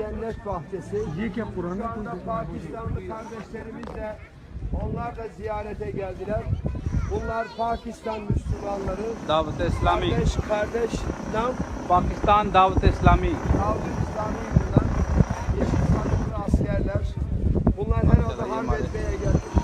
cennet bahçesi. Burada Pakistanlı kardeşlerimiz de onlar da ziyarete geldiler. Bunlar Pakistan Müslümanları. Davet İslami. Kardeş nam Pakistan Davet İslami. Davet İslami bunlar. Yeşil sarıklı askerler. Bunlar herhalde harp etmeye geldi.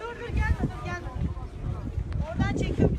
Dur gelme. Oradan çekiyorum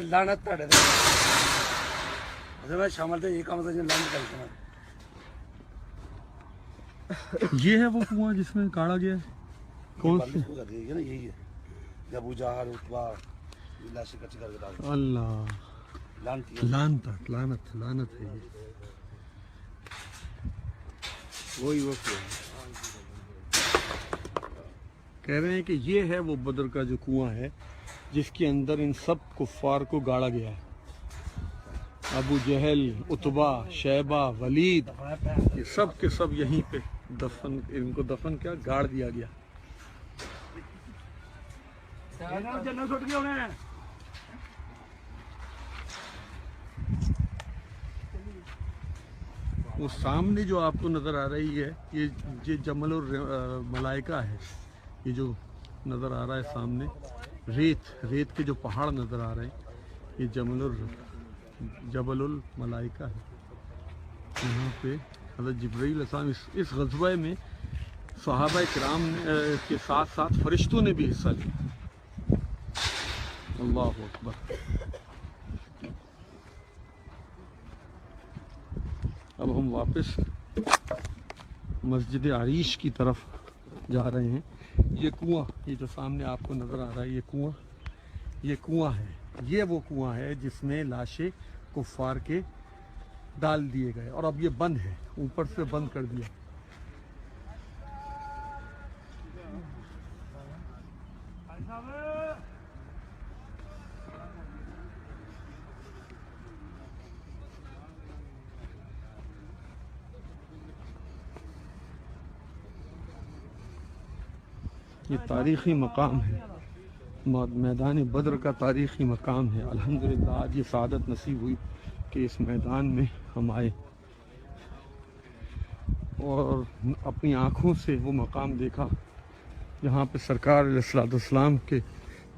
لعنت تڑے میں شامل تھے یہ کام تھا لعنت کرتے ہیں. یہ ہے وہ کنواں جس میں گاڑا گیا ہے. کون سی؟ نا یہی ہے جب ابوجہل اتبا لاشیں کچی کر کے ڈال اللہ لعنت لعنت لعنت لعنت ہے یہ. وہی وہ کہہ رہے ہیں کہ یہ ہے وہ بدر کا جو کنواں ہے جس کے اندر ان سب کفار کو گاڑا گیا ہے. ابو جہل، اتبا، شیبہ، ولید، یہ سب کے سب یہیں پہ دفن، ان کو دفن کیا گاڑ دیا گیا. وہ سامنے جو آپ کو نظر آ رہی ہے یہ جمل الملائکہ ہے. یہ جو نظر آ رہا ہے سامنے ریت کے جو پہاڑ نظر آ رہے ہیں یہ جبل الملائکہ ہے. یہاں پہ حضرت جبرائیل علیہ السلام اس غزوہ میں صحابہ کرام کے ساتھ ساتھ فرشتوں نے بھی حصہ لیا. اللہ اکبر. اب ہم واپس مسجد عریش کی طرف جا رہے ہیں. یہ کنواں یہ جو سامنے آپ کو نظر آ رہا ہے یہ کنواں ہے. یہ وہ کنواں ہے جس میں لاشیں کفار کے ڈال دیے گئے اور اب یہ بند ہے، اوپر سے بند کر دیا. یہ تاریخی مقام ہے، میدان بدر کا تاریخی مقام ہے. الحمدللہ آج یہ سعادت نصیب ہوئی کہ اس میدان میں ہم آئے اور اپنی آنکھوں سے وہ مقام دیکھا جہاں پہ سرکار علیہ السلام کے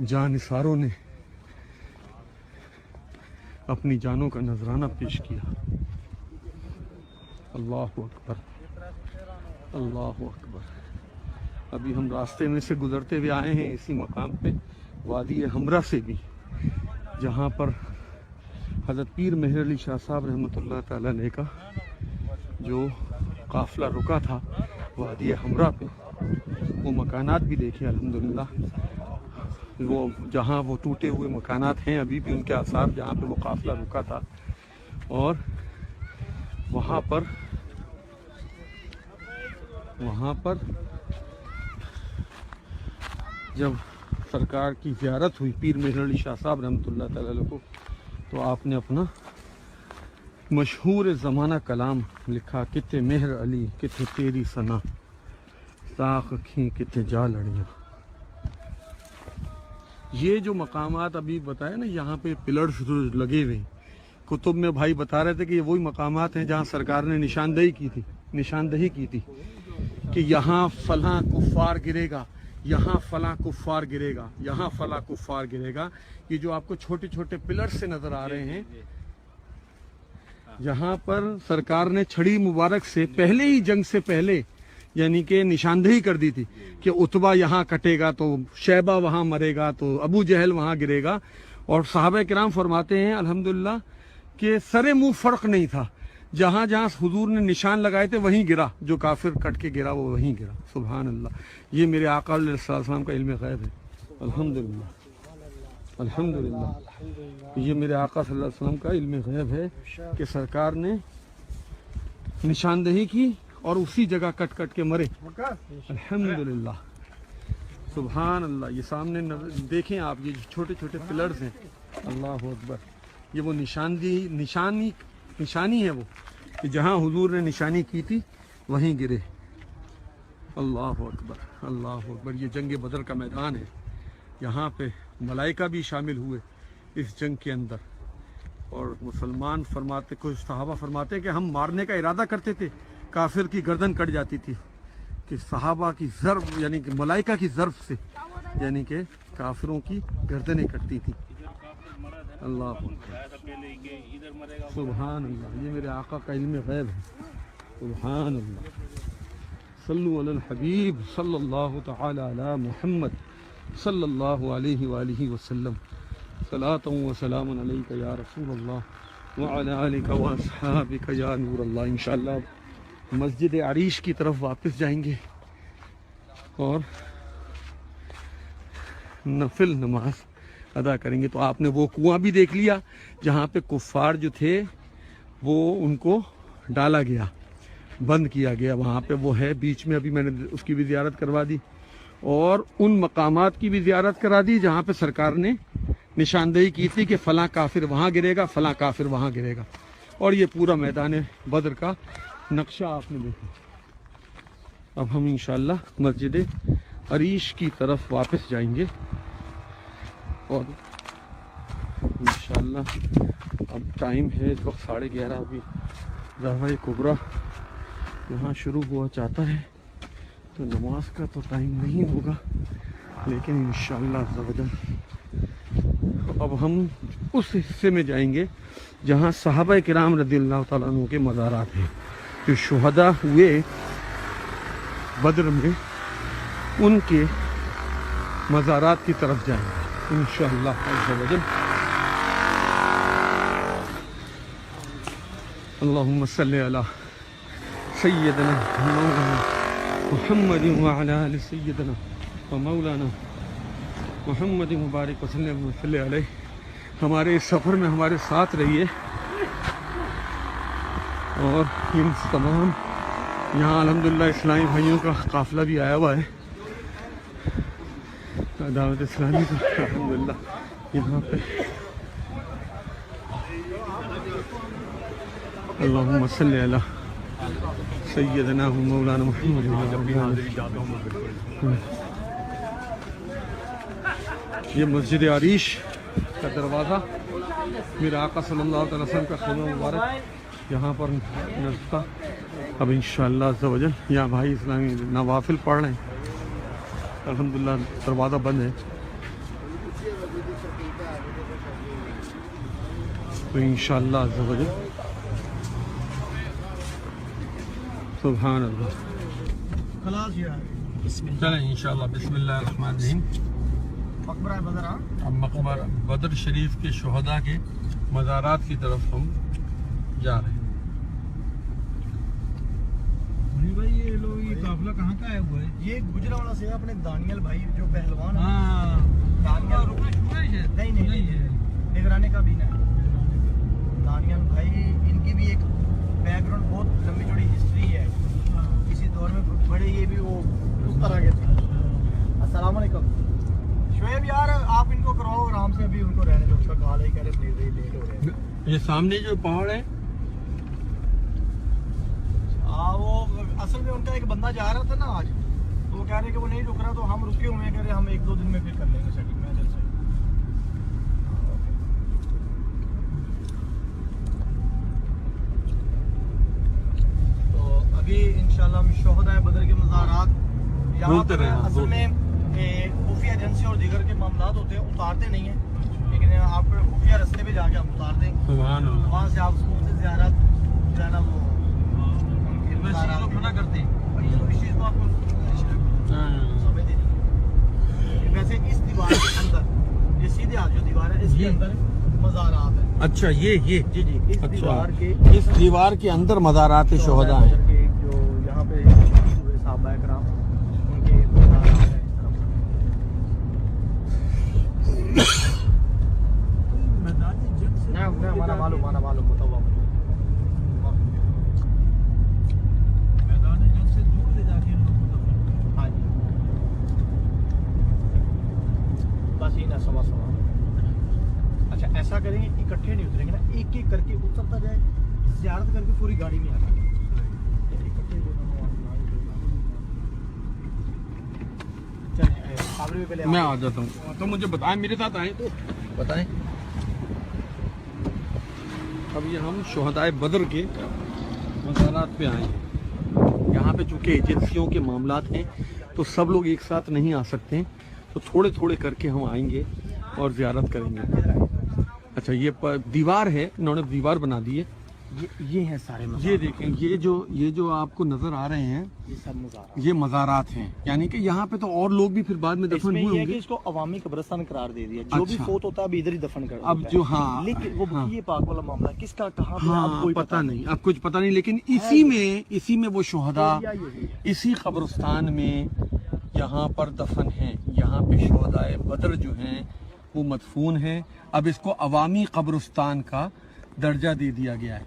جانثاروں نے اپنی جانوں کا نذرانہ پیش کیا. اللہ اکبر اللہ اکبر. ابھی ہم راستے میں سے گزرتے ہوئے آئے ہیں اسی مقام پہ وادی ہمرا سے بھی، جہاں پر حضرت پیر مہر علی شاہ صاحب رحمۃ اللہ تعالیٰ علیہ کا جو قافلہ رکا تھا وادی ہمرا پہ. وہ مکانات بھی دیکھے الحمدللہ. وہ جہاں وہ ٹوٹے ہوئے مکانات ہیں ابھی بھی ان کے آثار جہاں پہ وہ قافلہ رکا تھا. اور وہاں پر جب سرکار کی زیارت ہوئی پیر مہر علی شاہ صاحب رحمۃ اللہ تعالیٰ علیہ کو تو آپ نے اپنا مشہور زمانہ کلام لکھا، کتے مہر علی کتے تیری ثنا ساخ کھیں کتے جا لڑیاں. یہ جو مقامات ابھی بتایا نا یہاں پہ پلرز لگے ہوئے ہیں، کتب میں بھائی بتا رہے تھے کہ یہ وہی مقامات ہیں جہاں سرکار نے نشاندہی کی تھی کہ یہاں فلاں کفار گرے گا، یہاں فلاں کفار گرے گا، یہاں فلاں کفار گرے گا. یہ جو آپ کو چھوٹے چھوٹے پلر سے نظر آ رہے ہیں جہاں پر سرکار نے چھڑی مبارک سے پہلے ہی جنگ سے پہلے یعنی کہ نشاندہی کر دی تھی کہ اتبا یہاں کٹے گا تو شیبہ وہاں مرے گا تو ابو جہل وہاں گرے گا. اور صحابہ کرام فرماتے ہیں الحمدللہ کہ سرے منہ فرق نہیں تھا، جہاں جہاں حضور نے نشان لگائے تھے وہیں گرا، جو کافر کٹ کے گرا وہ وہیں گرا. سبحان اللہ. یہ میرے آقا علیہ السلام کا علم غیب ہے الحمدللہ. الحمدللہ یہ میرے آقا صلی اللہ علیہ وسلم کا علم غیب ہے کہ سرکار نے نشاندہی کی اور اسی جگہ کٹ کٹ کے مرے. الحمدللہ سبحان اللہ. یہ سامنے دیکھیں آپ، یہ چھوٹے چھوٹے پلرز ہیں. اللہ اکبر. یہ وہ نشانی ہے وہ کہ جہاں حضور نے نشانی کی تھی وہیں گرے. اللہ اکبر اللہ اکبر. یہ جنگ بدر کا میدان ہے. یہاں پہ ملائکہ بھی شامل ہوئے اس جنگ کے اندر. اور مسلمان فرماتے، کچھ صحابہ فرماتے کہ ہم مارنے کا ارادہ کرتے تھے، کافر کی گردن کٹ جاتی تھی کہ صحابہ کی ضرب یعنی کہ ملائکہ کی ضرب سے یعنی کہ کافروں کی گردنیں کٹتی تھی. اللہ سبحان اللہ. یہ میرے آقا کا علم غیب ہے. سبحان اللہ. صلو علی الحبیب صلی اللہ تعالی علی محمد. صلی اللہ علیہ وآلہ وسلم صلاۃ و سلام علیک یا رسول اللہ وعلی آلک و اصحابک یا نور اللہ. انشاءاللہ مسجد عریش کی طرف واپس جائیں گے اور نفل نماز ادا کریں گے. تو آپ نے وہ کنواں بھی دیکھ لیا جہاں پہ کفار جو تھے وہ ان کو ڈالا گیا, بند کیا گیا, وہاں پہ وہ ہے بیچ میں. ابھی میں نے اس کی بھی زیارت کروا دی اور ان مقامات کی بھی زیارت کرا دی جہاں پہ سرکار نے نشاندہی کی تھی کہ فلاں کافر وہاں گرے گا, فلاں کافر وہاں گرے گا. اور یہ پورا میدان بدر کا نقشہ آپ نے دیکھا. اب ہم انشاءاللہ مسجد عریش کی طرف واپس جائیں گے اور انشاءاللہ اب ٹائم ہے اس وقت 11:30. ابھی دعویٰ کبریٰ یہاں شروع ہوا چاہتا ہے تو نماز کا تو ٹائم نہیں ہوگا, لیکن انشاءاللہ عز و جل اب ہم اس حصے میں جائیں گے جہاں صحابہ کرام رضی اللہ تعالیٰ عنہ کے مزارات ہیں جو شہداء ہوئے بدر میں, ان کے مزارات کی طرف جائیں گے انشاءاللہ عز و جل. اللہم صلی علی سیدنا مولانا محمد وعلی آل سیدنا و مولانا محمد مبارک وسلم صلی علیہ. ہمارے اس سفر میں ہمارے ساتھ رہیے اور ان تمام یہاں الحمدللہ اسلامی بھائیوں کا قافلہ بھی آیا ہوا ہے, دعوت اسلامی کا الحمدللہ یہاں پہ. اللہم صلی علی سیدنا و مولانا محمد. یہ مسجد عریش کا دروازہ میرے آقا صلی اللہ علیہ وسلم کا خیمہ مبارک یہاں پر نصب تھا. اب انشاءاللہ عز و جل یہاں بھائی اسلامی نوافل پڑھ رہے ہیں. الحمدللہ دروازہ بند ہے تو انشاءاللہ عز و جل سبحان اللہ. چلیں انشاءاللہ بسم اللہ الرحمن الرحیم. مقبرہ بدر. اب مقبرہ بدر شریف کے شہداء کے مزارات کی طرف ہم جا رہے ہیں. بھائی یہ لوگ یہ قافلہ کہاں کا آیا ہوا ہے؟ یہ گجرانوالہ سے اپنے دانیال بھائی جو پہلوان ہیں. ہاں دانیال نہیں نگرانے کا بھی نہیں. دانیال بھائی ان کی بھی ایک بیک گراؤنڈ بہت لمبی چوڑی ہسٹری ہے. کسی دور میں بڑے یہ بھی وہ اس طرح کے تھے. السلام علیکم شعیب یار آپ ان کو کراؤ آرام سے, ابھی ان کو رہنے دو. اس کا کال ہے کہہ رہے لیٹ ہو رہے ہیں. یہ سامنے جو پہاڑ ہے وہ اصل میں ان کا ایک بندہ جا رہا تھا نا آج, تو وہ کہہ رہے کہ وہ نہیں رک رہا, تو ہم رکے ہوئے ہیں. کہہ رہے ہم 1-2 دن میں پھر کر لیں گے سیٹنگ میں. جلد سے تو ابھی انشاءاللہ ہم شہداء بدر کے مزارات یہاں پر اصل میں خفیہ ایجنسی اور دیگر کے معاملات ہوتے ہیں, اتارتے نہیں ہیں, لیکن آپ خفیہ رستے پہ جا کے ہم اتار دیں. وہاں سے آپ مفت زیارت جو ہے نا وہ کرتے ہیں. اس چیز کو آپ کو سمجھ دینی ہے. ویسے اس دیوار کے اندر یہ سیدھے ہاتھ جو دیوار ہے اس کے اندر مزارات ہیں. اچھا یہ جی اس دیوار کے اس دیوار کے اندر مزارات شہداء ہیں. جو یہاں پہ ہوئے صحابہ کرام ان کے مزارات ہیں. ہمارا معلوم ہوتا ہوا سوا. اچھا ایسا کریں گے اکٹھے نہیں اتریں گے نا, ایک ایک کر کے اترتا جائے, زیارت کر کے پوری گاڑی میں آ جائے. میں آ جاتا ہوں تو مجھے بتائیں, میرے ساتھ آئیں تو بتائیں. اب یہ ہم شہداء بدر کے مزارات پہ آئے ہیں. یہاں پہ چونکہ ایجنسیوں کے معاملات ہیں تو سب لوگ ایک ساتھ نہیں آ سکتے ہیں, تو تھوڑے تھوڑے کر کے ہم آئیں گے اور زیارت کریں گے. اچھا یہ دیوار ہے, انہوں نے دیوار بنا دی ہے یہ ہیں سارے یہ دیکھیں یہ جو آپ کو نظر آ رہے ہیں یہ سب مزارات یہ مزارات ہیں، یعنی کہ یہاں پہ تو اور لوگ بھی پھر بعد میں اس دفن میں ہوئے یہ ہے ہوں کہ گے۔ اس کو عوامی قبرستان قرار دے دیا، جو بھی اچھا۔ فوت ہوتا ہے اب ادھر ہی دفن کر اب جو ہاں لیکن وہ بقیہ پاک والا معاملہ کس کا کہاں پہ اب ہاں کوئی پتہ نہیں، اب کچھ پتہ نہیں، لیکن اسی میں وہ شہداء اسی قبرستان میں یہاں پر دفن ہیں، یہاں پہ شہداء بدر جو ہیں وہ مدفون ہیں۔ اب اس کو عوامی قبرستان کا درجہ دے دیا گیا ہے،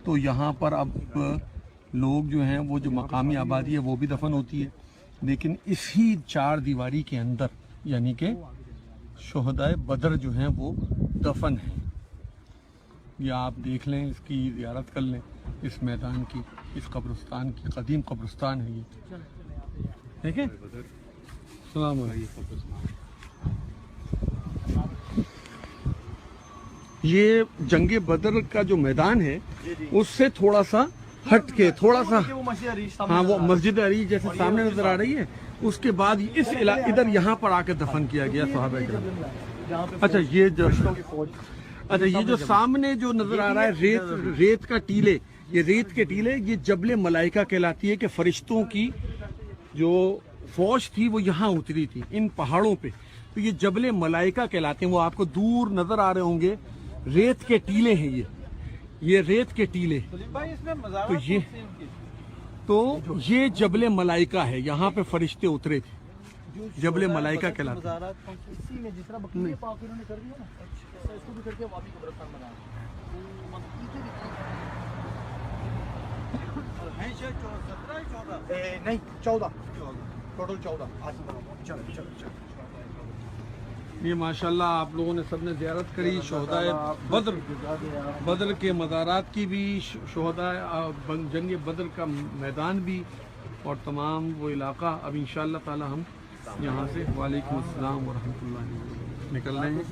تو یہاں پر اب لوگ جو ہیں وہ جو مقامی آبادی ہے وہ بھی دفن ہوتی ہے، لیکن اسی چار دیواری کے اندر یعنی کہ شہداء بدر جو ہیں وہ دفن ہیں۔ یا آپ دیکھ لیں، اس کی زیارت کر لیں، اس میدان کی، اس قبرستان کی، قدیم قبرستان ہے یہ، دیکھیں۔ السلام علیکم۔ یہ جنگ بدر کا جو میدان ہے اس سے تھوڑا سا ہٹ کے تھوڑا سا، ہاں وہ مسجد عریش جیسے سامنے نظر آ رہی ہے، اس کے بعد اس ادھر یہاں پر آ کے دفن کیا گیا صحابہ کرام۔ اچھا یہ جو سامنے جو نظر آ رہا ہے ریت کا ٹیلے، یہ ریت کے ٹیلے، یہ جبل ملائکہ کہلاتی ہے کہ فرشتوں کی جو فوج تھی وہ یہاں اتری تھی ان پہاڑوں پہ، تو یہ جبل ملائکہ کہلاتے ہیں۔ وہ آپ کو دور نظر آ رہے ہوں گے، ریت کے ٹیلے ہیں یہ ریت کے ٹیلے، تو یہ جبل ملائکہ ہے، یہاں پہ فرشتے اترے تھے، جبل ملائکہ کہلاتے ہیں۔ اسی میں جس طرح بقیہ پاک انہوں نے کر دیا نا، اس کو بھی کر کے عوامی قبرستان بنا نہیں 14 ٹوٹل 14۔ یہ ماشاءاللہ آپ لوگوں نے سب نے زیارت کری، شہداء بدر کے مزارات کی بھی، شہداء جنگ بدر کا میدان بھی، اور تمام وہ علاقہ۔ اب انشاءاللہ تعالی ہم یہاں سے وعلیکم السلام ورحمۃ اللہ نکل رہے ہیں۔